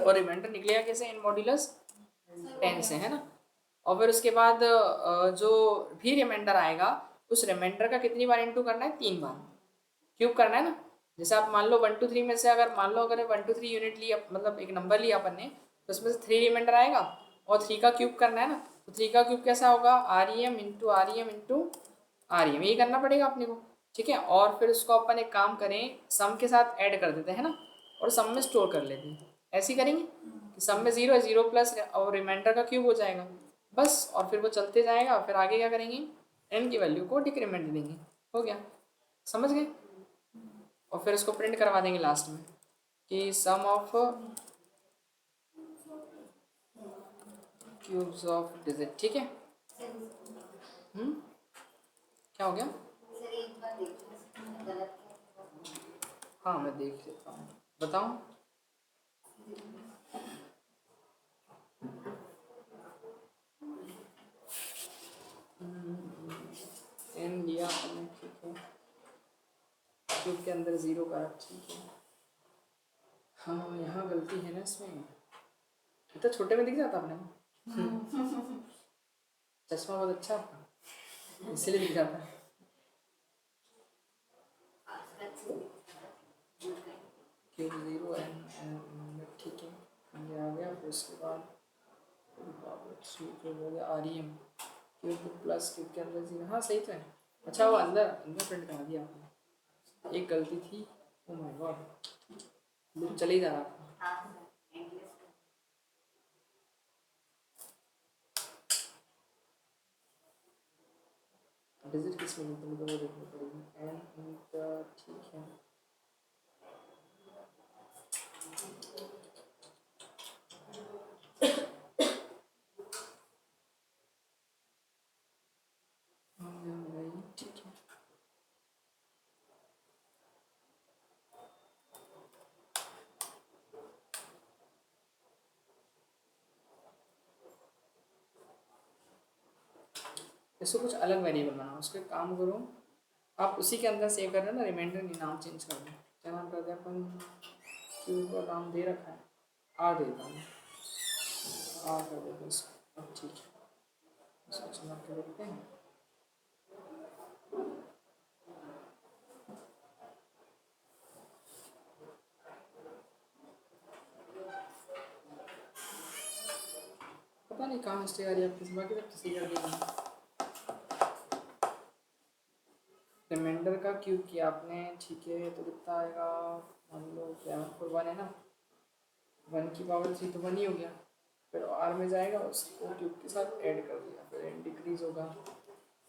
S1: और रिमाइंडर निकलेगा कैसे, इन मॉड्यूलस 10 से, है ना, और फिर उसके बाद जो भी रिमाइंडर आएगा उस रिमाइंडर का कितनी बार इंटू करना है, 3 बार क्यूब करना है ना, जैसे आप मान लो 1 2 3 में से अगर मान लो अगर 1 2 3 यूनिट लिया, मतलब एक नंबर लिया अपन ने, तो उसमें से 3 रिमाइंडर आएगा और 3 का क्यूब करना है ना, तो 3 का क्यूब कैसा होगा, R E M into R E M into R E M, यही करना पड़ेगा अपने को, ठीक है, और फिर उसको अपन एक काम करें सम के साथ ऐड कर देते हैं ना, और सम में स्टोर कर लेते हैं, ऐसे ही करेंगे कि सम में 0 है 0 प्लस और रिमाइंडर का क्यूब हो जाएगा बस, और फिर वो चलते जाएगा, फिर आगे क्या करेंगे n की वैल्यू को डिक्रीमेंट देंगे, हो गया, समझ गए, और फिर उसको प्रिंट करवा देंगे लास्ट में कि सम ऑफ क्यूब्स ऑफ डिजिट, ठीक है, क्या हो गया,
S2: सर एक बार देखिए गलत है।
S1: हाँ मैं देख लेता हूँ, बताऊँ, n लिया हमने, ठीक है, क्यूब के अंदर 0 का, ठीक है, हाँ यहाँ गलती है ना इसमें, इतना छोटे में दिख जाता अपने को चश्मा बहुत अच्छा आपका इसलिए दिख जाता है, क्यूब 0 n, ठीक है, ये आ गया, फिर उसके बाद क्यूब हो गया R E M, cube plus cube के अंदर 0, हाँ सही तो है, अच्छा वो अंदर अंदर प्रिंट करा दिया आपने, एक गलती थी, ओ माय गॉड लूप चले ही जा रहा था,
S2: हाँ सर एंडलेस
S1: डिजिट किस में तो वो देखनी पड़ेगी एन, ठीक है, भाई ठीक है, इसको कुछ अलग वेरिएबल बनाओ, उसको एक काम करो आप उसी के अंदर सेव कर रहे हो ना, रिमाइंडर नहीं, नाम चेंज कर दो, क्या नाम कर दिया अपन, क्यूब का नाम दे रखा है, आ देता हूँ, आ कर देते इसको, अब ठीक है, इसको चला के देखते हैं, पता नहीं कहाँ मिस्टेक आ रही है आपकी, बाकी सब तो सही कर दिया, रिमाइंडर का क्यूब किया आपने, ठीक है, तो कितना आएगा, मान लो क्या 1 है ना, 1 की पावर 3 तो 1 ही हो गया, फिर आर में जाएगा उसको क्यूब के साथ ऐड कर दिया, फिर एन डिक्रीज होगा,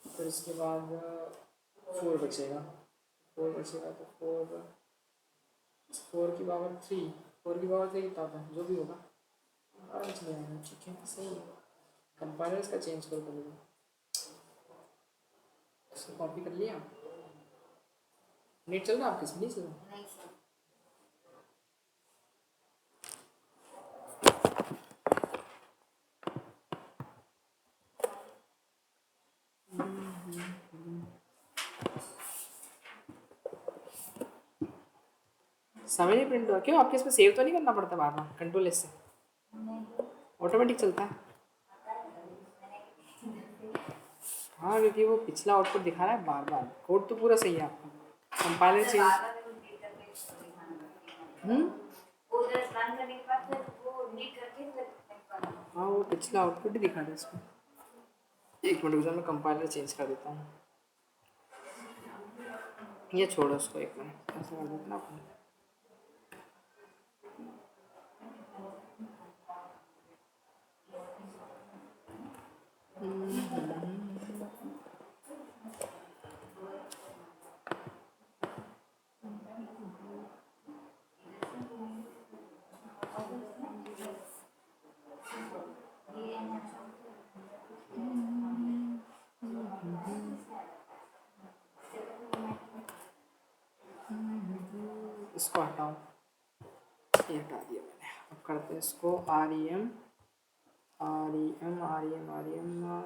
S1: फिर उसके बाद 4 बचेगा, 4 बचेगा तो 4 की पावर 3, 4 की पावर 3 कितना होता है, जो भी होगा आराम से आएगा। ठीक है, सही है। कंपाइलर इसका चेंज कर दो, इसको कॉपी कर लिया। नेट चल रहा है आपके इसमें, नहीं चल रहा?
S2: नहीं सर।
S1: समय नहीं प्रिंट हुआ क्यों? आपके इसमें सेव तो नहीं करना पड़ता बार बार, कंट्रोल एस से ऑटोमेटिक चलता है? हाँ, क्योंकि वो पिछला आउटपुट दिखा रहा है बार बार, कोड तो पूरा सही है आपका, कंपाइलर
S2: सर
S1: चेंज।
S2: बार-बार मेरे को रीड करके दिखाना पड़ता है। वो जस्ट रन करने के बाद फिर वो रीड करके फिर नेक्स्ट वाला।
S1: हाँ, वो पिछला आउटपुट ही दिखा रहा है इसमें। एक मिनट रुक जाओ, मैं कंपाइलर चेंज कर देता हूँ। ये छोड़ो उसको, एक मिनट ऐसा कर देते ना अपन। इसको हटाओ, ये हटा दिया मैंने। अब करते हैं इसको REM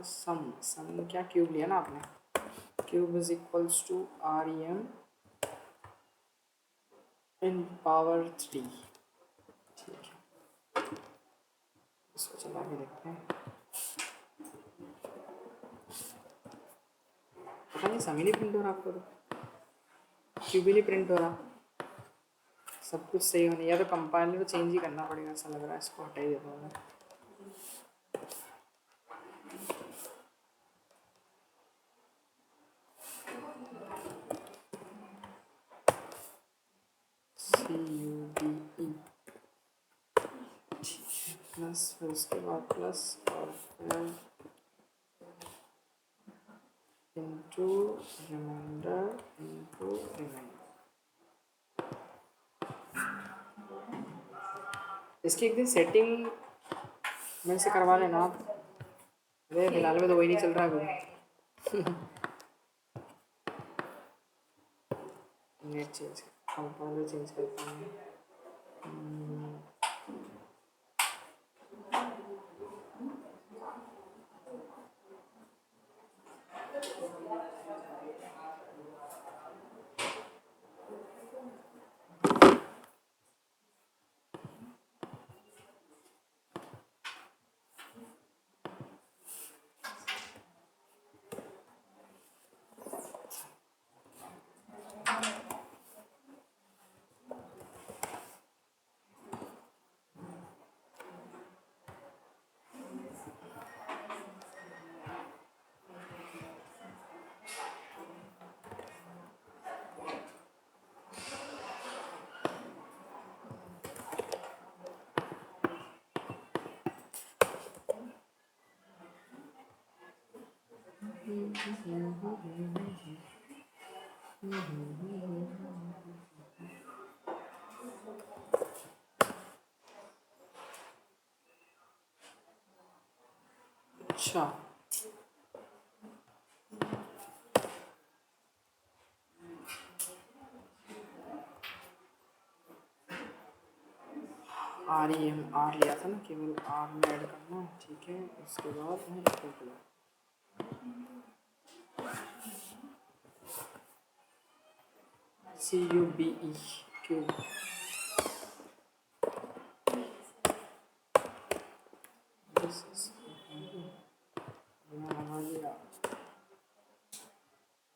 S1: सम क्या क्यूब लिया ना आपने, cube is equals to REM in power 3। ठीक है, इसको चला के देखते हैं। पता नहीं सम ही नहीं प्रिंट हो रहा आपको, तो क्यूब ही नहीं प्रिंट हो रहा। सब कुछ सही होने, या तो कंपाइलर चेंज ही करना पड़ेगा ऐसा लग रहा है। इसको हटा ही देता हूँ मैं। CUBE प्लस, फिर उसके बाद प्लस और फिर इंटू रिमाइंडर इंटू रिमाइंडर। इसकी एक दिन सेटिंग मेरे से करवा लेना आप। अरे फिलहाल में तो वही नहीं चल रहा अभी। नेट चेंज, कंपाइलर चेंज करता हूँ। अच्छा, REM आर लिया था ना, केवल आर में ऐड करना। ठीक है, उसके बाद मैं CUBE cube.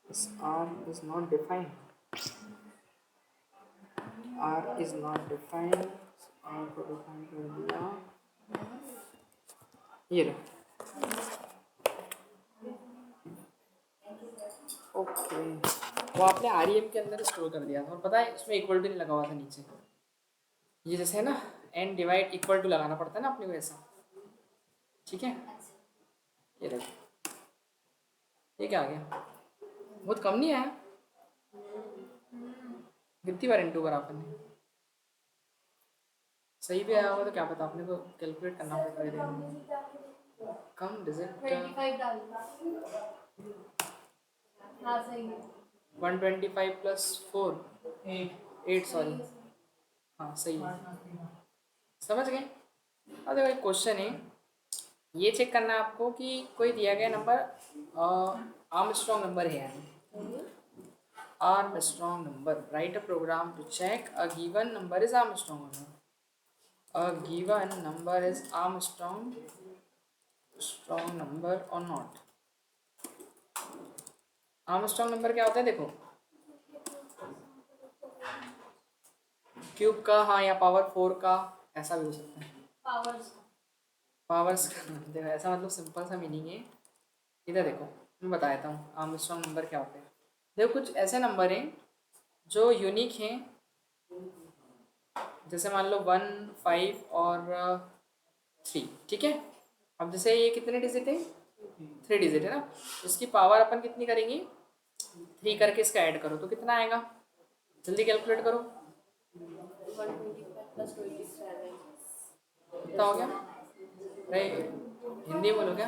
S1: This R is not defined. R is not defined. R को डिफाइन कर दिया, ये रहा। ओके, वो आपने REM के अंदर स्टोर कर दिया था, और पता है इसमें इक्वल टू नहीं लगा हुआ था नीचे। ये जैसे है ना एन डिवाइड इक्वल टू लगाना पड़ता है ना अपने को ऐसा, ठीक है। ये देखो ये क्या आ गया, बहुत कम नहीं आया, कितनी बार इंटू करा अपन ने, सही भी आया होगा तो क्या पता, अपने को कैलकुलेट करना पड़ेगा। कम डिजिट
S3: 25 डाल हाँ सही है
S1: 125 प्लस 4 8 सॉरी, हाँ सही है, समझ गए। अब देखो एक क्वेश्चन है, ये चेक करना है आपको कि कोई दिया गया नंबर आर्मस्ट्रॉन्ग नंबर है यानी Armstrong number, write a program to check a given number is Armstrong number, a given number is Armstrong number or not। Armstrong number क्या होता है देखो, क्यूब का हाँ, या पावर 4 का, ऐसा भी हो सकता है पावर्स का देखो ऐसा मतलब सिंपल सा मीनिंग है। इधर देखो मैं बता देता हूँ आर्मस्ट्रॉन्ग नंबर क्या होते हैं। देखो कुछ ऐसे नंबर हैं जो यूनिक हैं, जैसे मान लो 1 5 और 3, ठीक है। अब जैसे ये कितने डिजिट है, 3 डिजिट है ना, इसकी पावर अपन कितनी करेंगे 3 करके इसका ऐड करो तो कितना आएगा, जल्दी कैलकुलेट करो
S3: 125 प्लस 27
S1: कितना हो गया, अरे हिंदी बोलो क्या,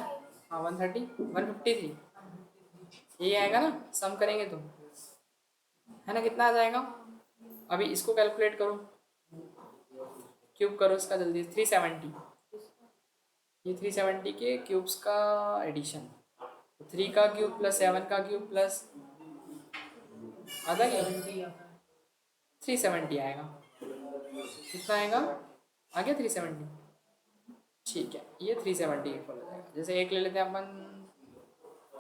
S1: हाँ 130 153 यही आएगा ना, सम करेंगे तो है ना, कितना आ जाएगा। अभी इसको कैलकुलेट करो, क्यूब करो इसका जल्दी, 370, ये 370 के क्यूब्स का एडिशन, 3 का क्यूब प्लस 7 का क्यूब प्लस आधा क्या 370 आएगा, कितना आएगा आ गया 370, ठीक है। ये 370 इक्वल हो जाएगा, जैसे एक ले लेते हैं अपन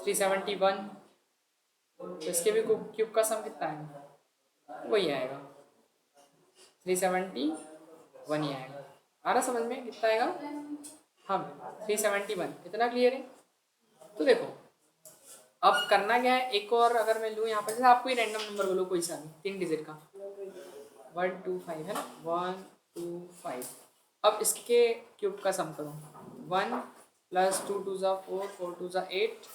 S1: 371, तो इसके भी क्यूब का सम कितना आएगा वही आएगा 371 ही आएगा, आ रहा समझ में कितना आएगा, हाँ 371, इतना क्लियर है। तो देखो अब करना क्या है, एक और अगर मैं लूँ यहाँ पर, जैसे आपको ही रैंडम नंबर बोलो कोई सा भी 3 डिजिट का 125 है ना, 125, अब इसके क्यूब का सम करो, 1 प्लस 2 2 ज़ा 4 4 2 ज़ा 8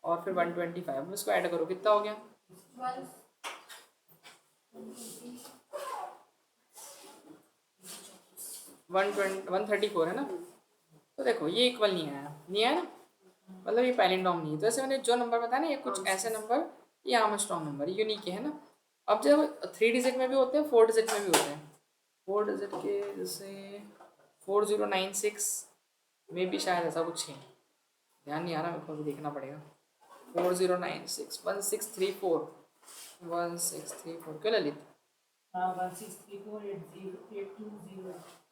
S1: और फिर 125, अब इसको ऐड करो कितना हो गया 134 है ना। तो देखो ये इक्वल नहीं आया ना, मतलब ये पैलिंड्रोम नहीं है। तो ऐसे मैंने जो नंबर बताया ना, ये कुछ ऐसे नंबर ये आर्मस्ट्रॉन्ग नंबर यूनिक है ना। अब जब 3 डिजिट में भी होते हैं 4 डिजिट में भी होते हैं, 4 डिजिट के जैसे 4096 में भी शायद ऐसा कुछ है, ध्यान नहीं आ रहा मेरे को, अभी देखना पड़ेगा। 4096 1634 1634 क्यों ललित,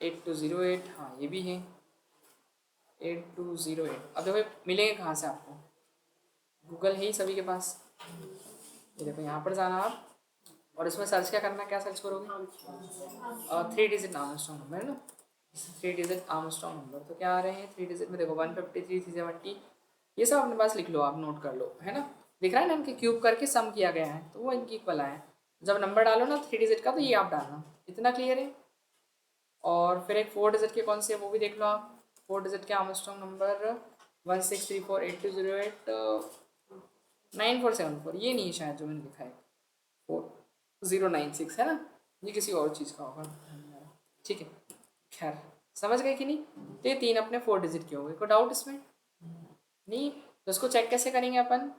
S1: 8208, हाँ ये भी है 8208। अब देखो मिलेंगे कहाँ से आपको, गूगल है ही सभी के पास। ये देखो यहाँ पर जाना आप और इसमें सर्च क्या करना, क्या सर्च करोगे 3 डिजिट आर्मस्ट्रॉन्ग नंबर है ना, 3 डिजिट आर्मस्ट्रॉन्ग नंबर। तो क्या आ रहे हैं 3 डिजिट में, देखो 153 370, ये सब अपने पास लिख लो आप, नोट कर लो है ना। दिख रहा है ना, इनके क्यूब करके सम किया गया है तो वो इनकी इक्वल आए। जब नंबर डालो ना 3 डिजिट का तो ये आप डालना, इतना क्लियर है। और फिर एक 4 डिजिट के कौन से है वो भी देख लो आप, 4 डिजिट के आर्मस्ट्रॉन्ग नंबर 16348208 9474, ये नहीं है शायद जो मैंने लिखा है 4096 है ना, ये किसी और चीज़ का होगा, ठीक है। खैर समझ गए कि नहीं, तो ये 3 अपने 4 डिजिट के हो गए, कोई डाउट इसमें नहीं। तो इसको चेक कैसे करेंगे अपन,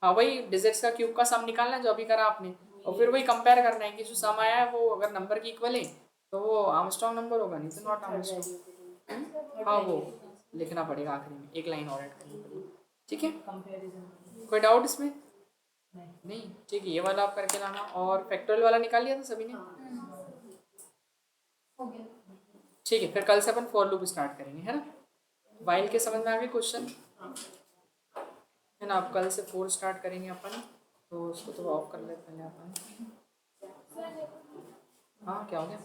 S1: हाँ वही डिजिट्स का क्यूब का सम निकालना है जो अभी करा आपने, और फिर वही कंपेयर करना है कि जो सम आया है वो अगर नंबर की इक्वल है तो वो आर्मस्ट्रॉन्ग नंबर होगा, नहीं तो नॉट आर्मस्ट्रॉन्ग। हाँ वो लिखना पड़ेगा आखिरी में, एक लाइन और ऐड करनी पड़ेगी, ठीक है। कोई डाउट इसमें नहीं, ठीक है। ये वाला आप करके लाना, और फैक्टोरियल वाला निकाल लिया था सभी ने, ठीक है। फिर कल से अपन फॉर लूप स्टार्ट करेंगे है ना। वाइल के समझ में आ गए क्वेश्चन है ना। अब कल से 4 स्टार्ट करेंगे अपन, तो उसको तो ऑफ कर लेते पहले अपन। हाँ क्या हो गया।